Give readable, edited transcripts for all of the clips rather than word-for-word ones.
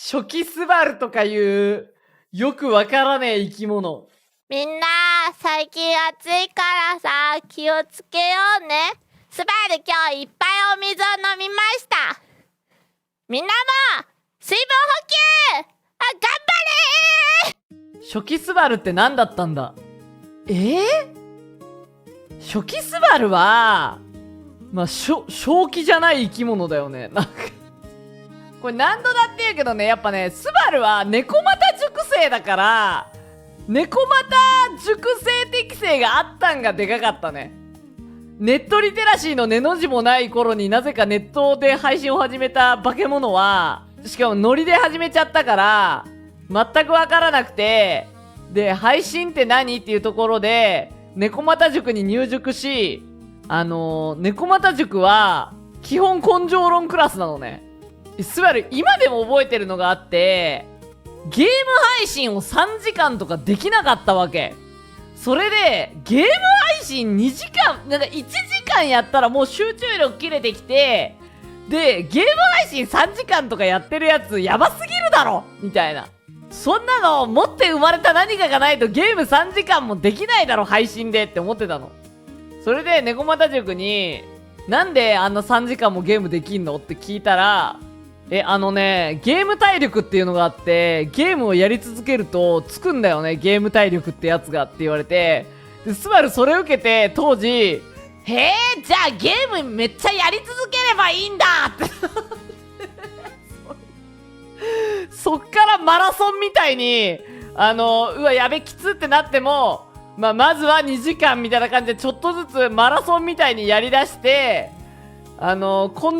初期スバルとかいうよくわからねえ生き物。みんな、最近暑いからさ、気をつけようね。スバル今日いっぱいお水を飲みました。みんなも、水分補給頑張れ初期スバルって何だったんだ？初期スバルは、まあ、正気じゃない生き物だよね。なんかこれ何度だって言うけどね、やっぱね、スバルは猫股熟成だから、猫股熟成適性があったんがでかかったね。ネットリテラシーの根の字もない頃になぜかネットで配信を始めた化け物は、しかもノリで始めちゃったから、全くわからなくて、で、配信って何っていうところで、猫股塾に入塾し、猫股塾は、基本根性論クラスなのね。スバル、今でも覚えてるのがあって、ゲーム配信を3時間とかできなかったわけ。それで、ゲーム配信2時間、なんか1時間やったらもう集中力切れてきて、で、ゲーム配信3時間とかやってるやつやばすぎるだろみたいな。そんなの持って生まれた何かがないとゲーム3時間もできないだろ配信でって思ってたの。それで猫又塾に、なんであんな3時間もゲームできんのって聞いたら、ゲーム体力っていうのがあって、ゲームをやり続けるとつくんだよね、ゲーム体力ってやつがって言われて、で、スバルそれを受けて当時、じゃあゲームめっちゃやり続ければいいんだってそっからマラソンみたいに、うわ、やべ、きつってなっても、まずは2時間みたいな感じでちょっとずつマラソンみたいにやりだして、根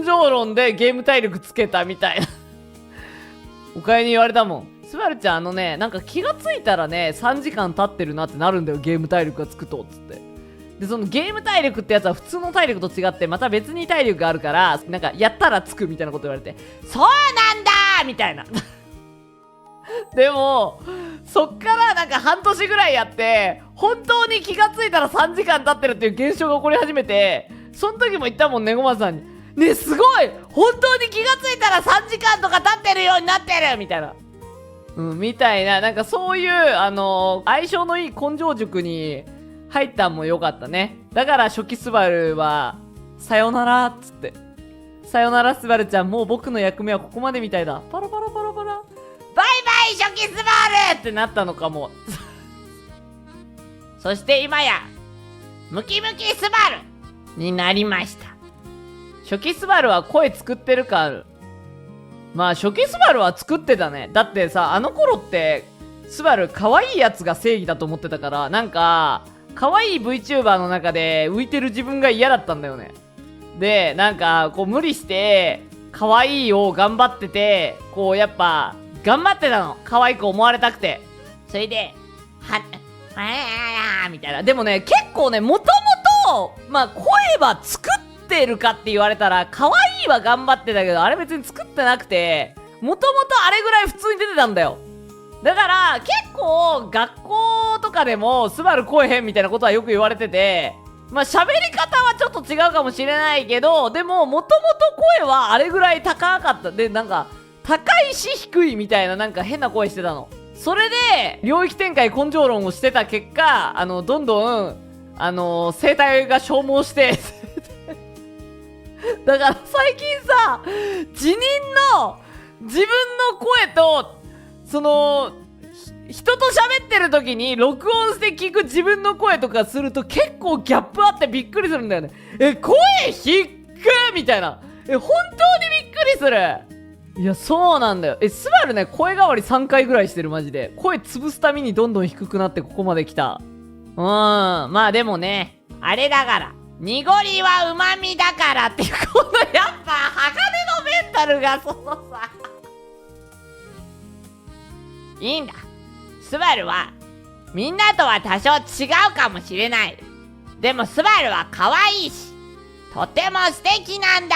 性論でゲーム体力つけたみたいなおかえに言われたもん。スバルちゃんなんか気がついたらね、3時間経ってるなってなるんだよ、ゲーム体力がつくと、つって。で、そのゲーム体力ってやつは普通の体力と違って、また別に体力があるから、なんか、やったらつくみたいなこと言われて、そうなんだーみたいな。でも、そっからなんか半年ぐらいやって、本当に気がついたら3時間経ってるっていう現象が起こり始めて、その時も言ったもんね、ごまさんに。ね、すごい本当に気がついたら3時間とか経ってるようになってるみたいな。みたいな、なんかそういう、相性のいい根性塾に入ったんも良かったね。だから初期スバルは、さよならっつって。さよならスバルちゃん、もう僕の役目はここまでみたいだ。パラパラパラパラ。バイバイ初期スバルってなったのかも。そして今や、ムキムキスバルになりました。初期スバルは声作ってるかある。まあ初期スバルは作ってたね。だってさ、あの頃ってスバル可愛いやつが正義だと思ってたから、なんか可愛い VTuber の中で浮いてる自分が嫌だったんだよね。で、なんかこう無理して可愛いを頑張ってて、こうやっぱ頑張ってたの。可愛く思われたくて。それでみたいな。でもね、結構ね、もともとまあ声は作ってるかって言われたら、可愛いは頑張ってたけど、あれ別に作ってなくて、もともとあれぐらい普通に出てたんだよ。だから結構学校とかでもスバル声変みたいなことはよく言われてて、まあ喋り方はちょっと違うかもしれないけど、でももともと声はあれぐらい高かった。で、なんか高いし低いみたいな、なんか変な声してたの。それで領域展開根性論をしてた結果、どんどん声帯が消耗してだから最近さ、自分の声と人と喋ってる時に録音して聞く自分の声とかすると結構ギャップあってびっくりするんだよね。声低っみたいな。本当にびっくりする。いや、そうなんだよ。スバルね、声変わり3回ぐらいしてる、マジで。声潰すためにどんどん低くなってここまで来た。まあでもね、あれだから。濁りは旨味だからっていう、このやっぱ、鋼のメンタルがさ、いいんだ。スバルは、みんなとは多少違うかもしれない。でもスバルは可愛いし、とても素敵なんだ。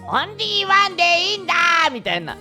オンリーワンでいいんだみたいな。